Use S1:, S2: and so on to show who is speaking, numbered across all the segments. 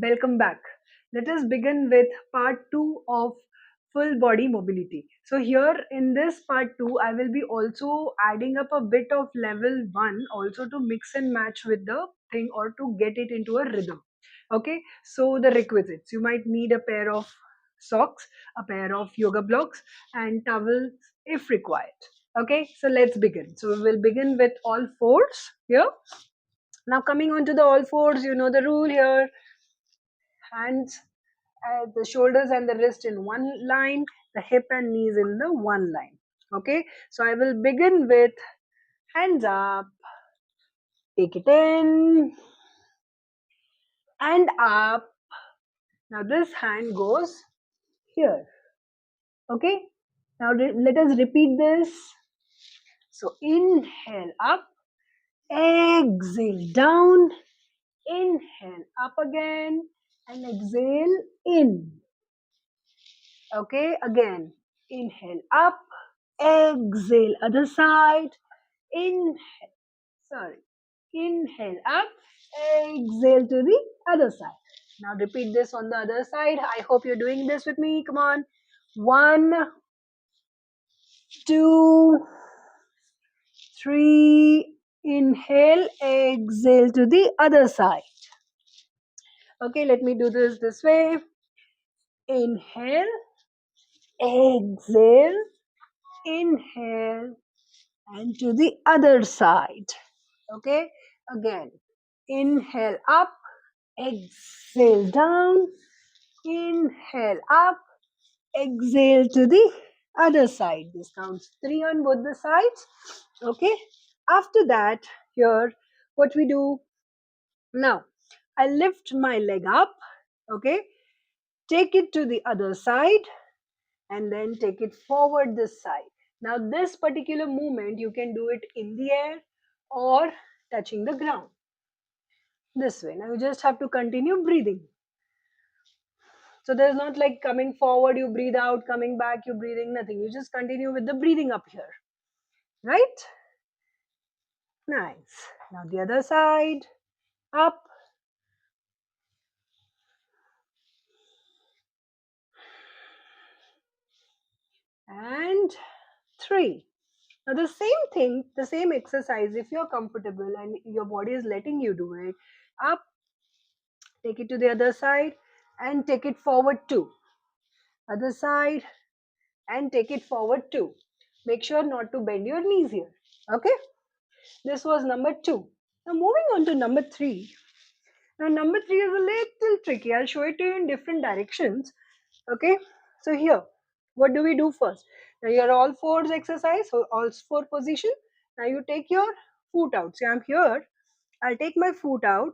S1: Welcome back. Let us begin with part 2 of full body mobility. So, here in this part 2, I will be also adding up a bit of level 1 also to mix and match with the thing or to get it into a rhythm. Okay, so the requisites, you might need a pair of socks, a pair of yoga blocks, and towels if required. Okay, so let's begin. So, we will begin with all fours here. Now, coming on to the all fours, you know the rule here, hands the shoulders and the wrist in one line, the hip and knees in the one line. Okay, so I will begin with hands up, take it in and up. Now this hand goes here. Okay, now let us repeat this. So inhale up, exhale down, inhale up again, and exhale in. Okay, again, inhale up, exhale other side, inhale, sorry, inhale up, exhale to the other side. Now repeat this on the other side. I hope you're doing this with me. Come on. One, two, three. Inhale, exhale to the other side. Okay, let me do this way. Inhale, exhale, inhale, and to the other side. Okay, again, inhale up, exhale down, inhale up, exhale to the other side. This counts 3 on both the sides. Okay, after that, here, what we do now, I lift my leg up. Okay, take it to the other side and then take it forward this side. Now, this particular movement, you can do it in the air or touching the ground this way. Now, you just have to continue breathing. So, there's not like coming forward, you breathe out, coming back, you breathing, nothing. You just continue with the breathing up here, right? Nice. Now, the other side, up and 3. Now, the same thing, the same exercise, if you're comfortable and your body is letting you do it, up, take it to the other side and take it forward too. Other side and take it forward too. Make sure not to bend your knees here. Okay, this was number 2. Now, moving on to number 3. Now, number 3 is a little tricky. I'll show it to you in different directions. Okay, so here, what do we do first? Now, you're all fours exercise, so all four position. Now, you take your foot out. See, I'm here. I'll take my foot out.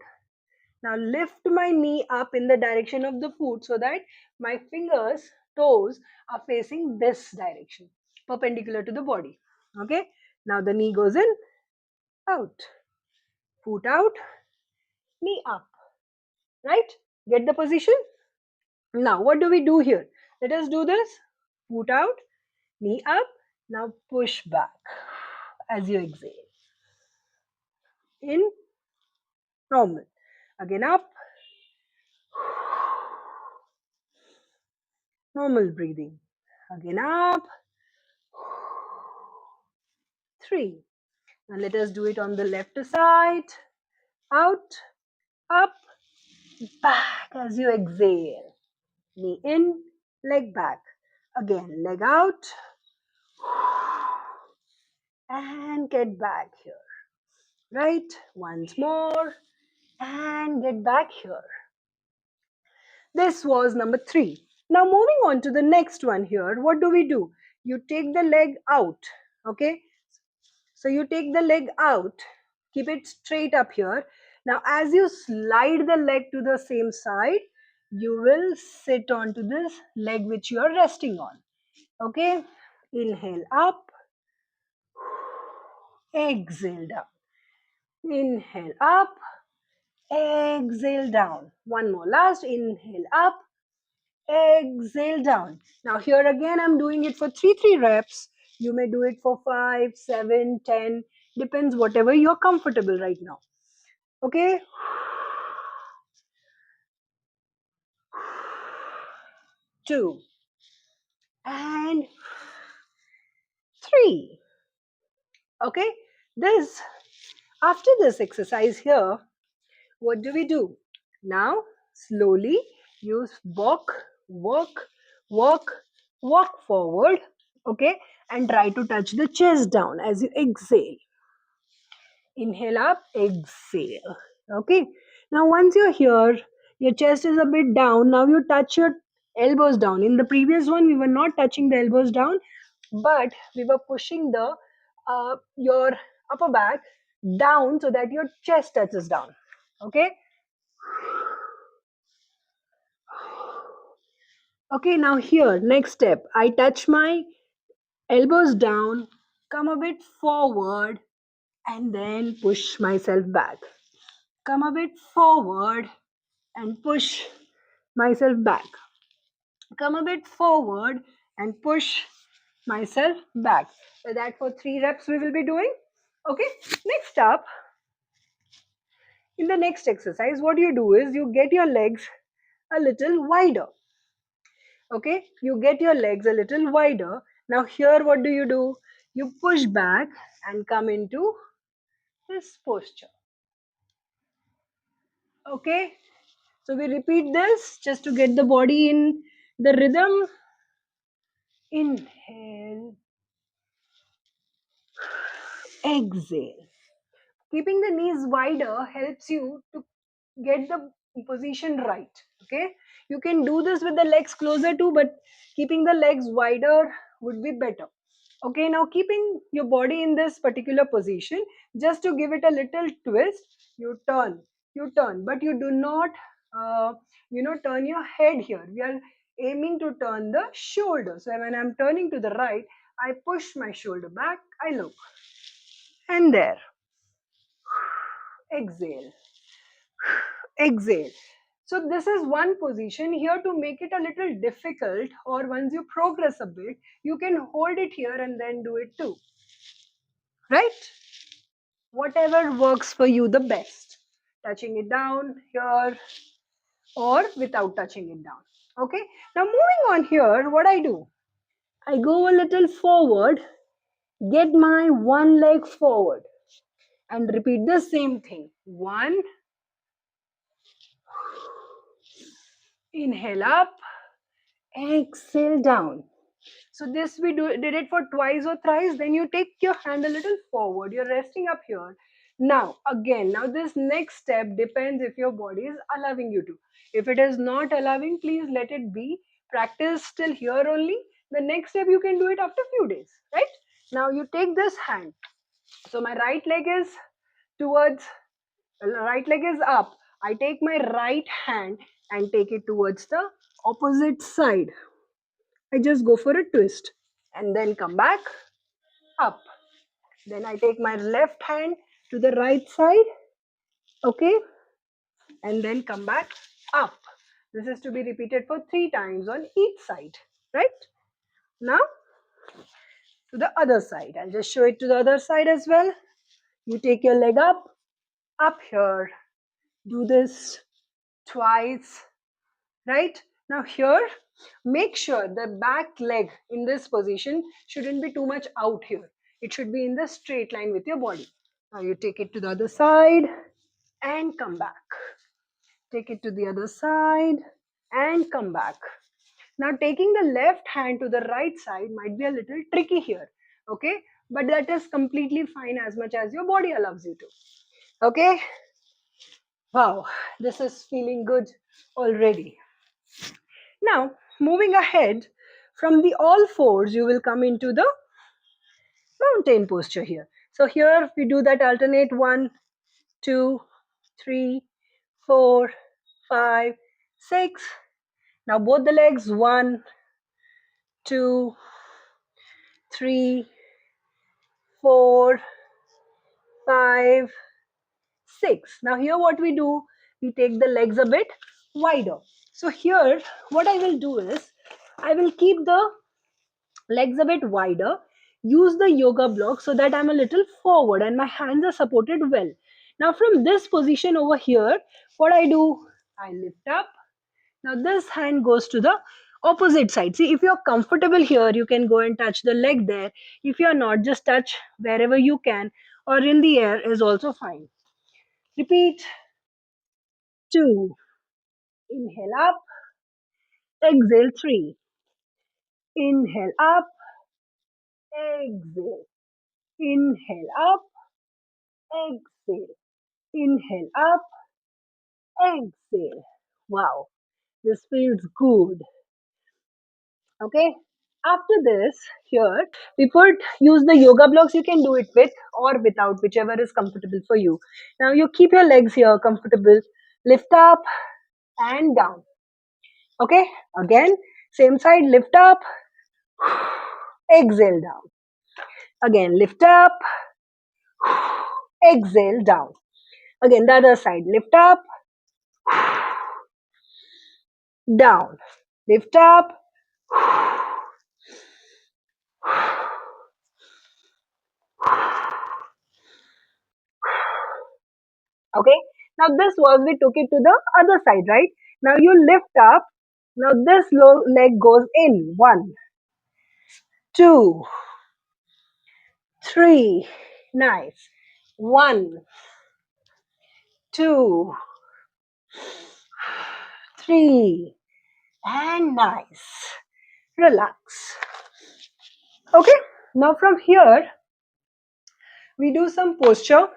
S1: Now lift my knee up in the direction of the foot so that my fingers, toes are facing this direction, perpendicular to the body. Okay. Now the knee goes in, out, foot out, knee up. Right? Get the position? Now what do we do here? Let us do this. Foot out, knee up. Now push back as you exhale. In, normal. Again up. Normal breathing. Again up. 3. Now let us do it on the left side. Out, up, back as you exhale. Knee in, leg back. Again, leg out. And get back here. Right? Once more. And get back here. This was number 3. Now moving on to the next one here. What do we do? You take the leg out. Okay? So you take the leg out, keep it straight up here. Now, as you slide the leg to the same side, you will sit onto this leg which you are resting on. Okay? Inhale up, exhale down. Inhale up, exhale down. One more last. Inhale up, exhale down. Now, here again, I'm doing it for 3 reps. You may do it for 5, 7, 10. Depends whatever you're comfortable right now. Okay, two, and three. Okay, this after this exercise here, what do we do? Now, slowly you walk, walk, walk forward, okay, and try to touch the chest down as you exhale. Inhale up, exhale. Okay. Now, once you're here, your chest is a bit down. Now, you touch your elbows down. In the previous one, we were not touching the elbows down, but we were pushing the your upper back down so that your chest touches down. Okay. Okay. Now, here, next step. I touch my elbows down, come a bit forward, and then push myself back. Come a bit forward and push myself back. Come a bit forward and push myself back. So that for 3 reps we will be doing. Okay, next up, in the next exercise, what you do is you get your legs a little wider. Okay, you get your legs a little wider. Now, here, what do? You push back and come into this posture. Okay, so we repeat this just to get the body in the rhythm. Inhale, exhale. Keeping the knees wider helps you to get the position right. Okay, you can do this with the legs closer too, but keeping the legs wider would be better. Okay, now keeping your body in this particular position, just to give it a little twist, you turn, but you do not turn your head. Here we are aiming to turn the shoulder. So when I'm turning to the right, I push my shoulder back, I look, and there, exhale, exhale. So this is one position. Here, to make it a little difficult, or once you progress a bit, you can hold it here and then do it too, right? Whatever works for you the best, touching it down here or without touching it down. Okay, now moving on, here what I do, I go a little forward, get my one leg forward, and repeat the same thing. One, inhale up, exhale down. So this we did it for twice or thrice. Then you take your hand a little forward. You're resting up here. Now this next step depends if your body is allowing you to. If it is not allowing, please let it be. Practice till here only. The next step you can do it after few days, right? Now you take this hand. So my right leg is towards, right leg is up. I take my right hand and take it towards the opposite side. I just go for a twist and then come back up. Then I take my left hand to the right side, okay, and then come back up. This is to be repeated for 3 times on each side, right? Now to the other side. I'll just show it to the other side as well. You take your leg up here, do this twice, right? Now here, make sure the back leg in this position shouldn't be too much out here. It should be in the straight line with your body. Now you take it to the other side and come back. Take it to the other side and come back. Now taking the left hand to the right side might be a little tricky here, okay? But that is completely fine as much as your body allows you to. Okay? Wow, this is feeling good already. Now, moving ahead, from the all fours, you will come into the mountain posture here. So here we do that alternate 1, 2, 3, 4, 5, 6. Now both the legs, 1, 2, 3, 4, 5, 6. Now here what we do, we take the legs a bit wider. So here what I will do is, I will keep the legs a bit wider, use the yoga block so that I'm a little forward and my hands are supported well. Now from this position over here, what I do, I lift up. Now this hand goes to the Opposite side. See, if you're comfortable here, you can go and touch the leg there. If you're not, just touch wherever you can, or in the air is also fine. Repeat. 2. Inhale up. Exhale. 3. Inhale up. Exhale. Inhale up. Exhale. Inhale up. Exhale. Wow. This feels good. Okay. After this, here we put use the yoga blocks. You can do it with or without, whichever is comfortable for you. Now you keep your legs here comfortable. Lift up and down. Okay. Again, same side. Lift up. Exhale down. Again, lift up. Exhale down. Again, the other side. Lift up. Down. Lift up. Okay. Now this was we took it to the other side, right? Now you lift up. Now this low leg goes in. 1, 2, 3. Nice. 1, 2, 3. And nice. Relax. Okay. Now from here we do some posture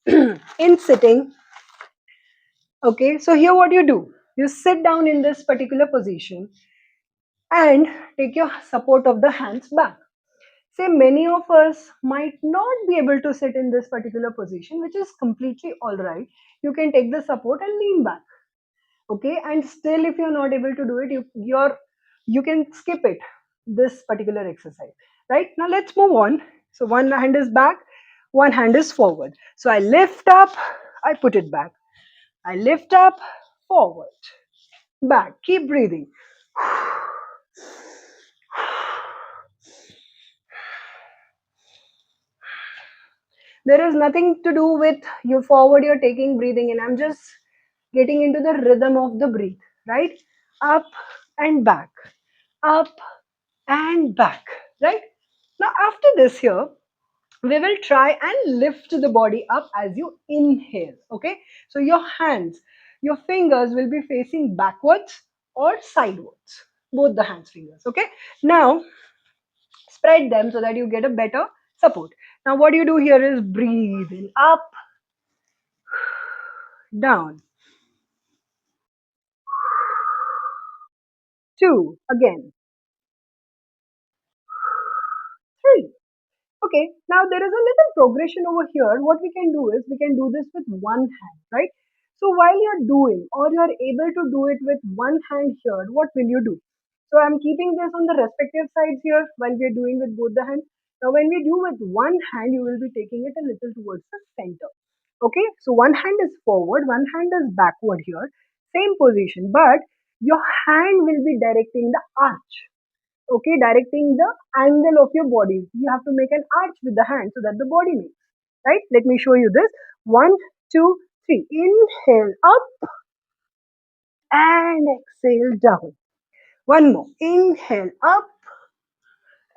S1: in sitting. Okay. So here what you do? You sit down in this particular position and take your support of the hands back. Say many of us might not be able to sit in this particular position, which is completely all right. You can take the support and lean back. Okay, and still if you're not able to do it, you can skip it, this particular exercise. Right? Now let's move on. So one hand is back, one hand is forward. So I lift up, I put it back. I lift up, forward, back. Keep breathing. There is nothing to do with you forward, you're taking breathing in. I'm just getting into the rhythm of the breath, right? Up and back, up and back, right? Now, after this, here, we will try and lift the body up as you inhale, okay? So, your hands, your fingers will be facing backwards or sidewards, both the hands fingers, okay? Now, spread them so that you get a better support. Now, what you do here is breathe in up, down, 2, again, 3. Okay, now there is a little progression over here. What we can do is we can do this with one hand, right? So while you're doing or you're able to do it with one hand here, what will you do? So I'm keeping this on the respective sides here while we're doing with both the hands. Now when we do with one hand, you will be taking it a little towards the center. Okay, so one hand is forward, one hand is backward here, same position, but your hand will be directing the arch. Okay, directing the angle of your body. You have to make an arch with the hand so that the body makes. Right? Let me show you this. 1, 2, 3. Inhale up and exhale down. One more. Inhale up,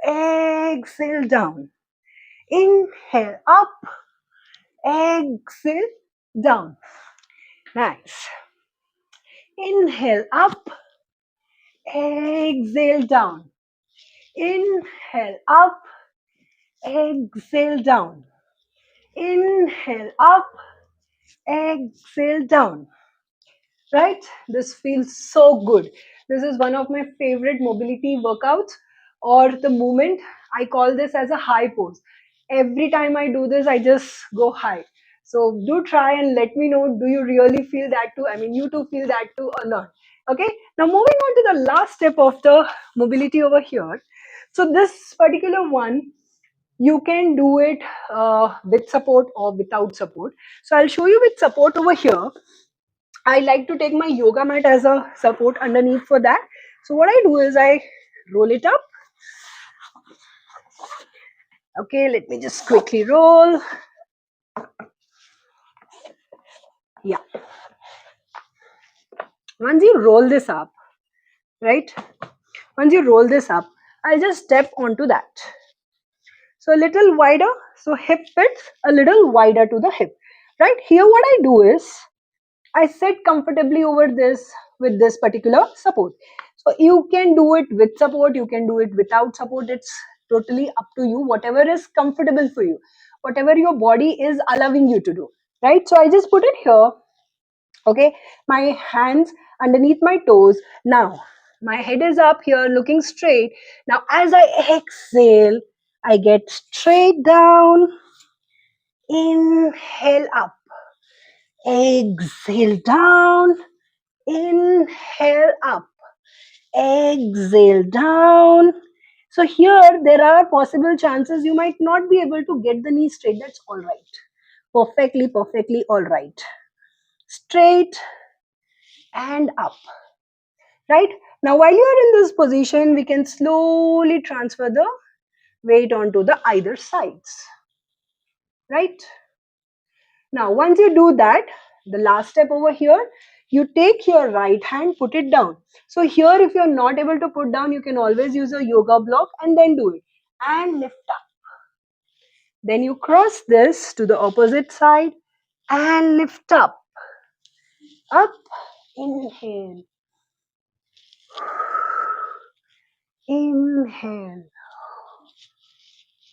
S1: exhale down. Inhale up, exhale down. Nice. Inhale up, exhale down. Inhale up, exhale down. Inhale up, exhale down. Right? This feels so good. This is one of my favorite mobility workouts or the movement. I call this as a high pose. Every time I do this, I just go high. So do try and let me know, do you really feel that too? I mean, you too feel that too or not? Okay. Now moving on to the last step of the mobility over here. So this particular one, you can do it with support or without support. So I'll show you with support over here. I like to take my yoga mat as a support underneath for that. So what I do is I roll it up. Okay, let me just quickly roll. Yeah. Once you roll this up, right? Once you roll this up, I'll just step onto that. So a little wider, so hip width a little wider to the hip. Right here, what I do is I sit comfortably over this with this particular support. So you can do it with support, you can do it without support. It's totally up to you, whatever is comfortable for you, whatever your body is allowing you to do. Right? So I just put it here. Okay, my hands underneath my toes. Now my head is up here looking straight. Now as I exhale, I get straight down. Inhale up, exhale down, inhale up, exhale down. So here there are possible chances you might not be able to get the knee straight. That's all right. Perfectly all right. Straight and up. Right? Now, while you are in this position, we can slowly transfer the weight onto the either sides. Right? Now, once you do that, the last step over here, you take your right hand, put it down. So here, if you're not able to put down, you can always use a yoga block and then do it. And lift up. Then you cross this to the opposite side and lift up. Up. Inhale. Inhale.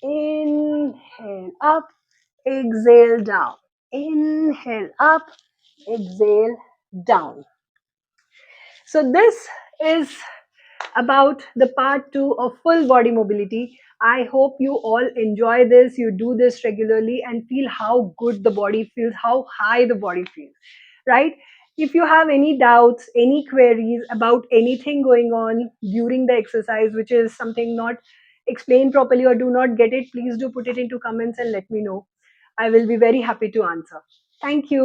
S1: Inhale up, exhale down. Inhale up, exhale down. So this is about the part 2 of full body mobility. I hope you all enjoy this, you do this regularly and feel how good the body feels, how high the body feels, right? If you have any doubts, any queries about anything going on during the exercise, which is something not explained properly or do not get it, please do put it into comments and let me know. I will be very happy to answer. Thank you.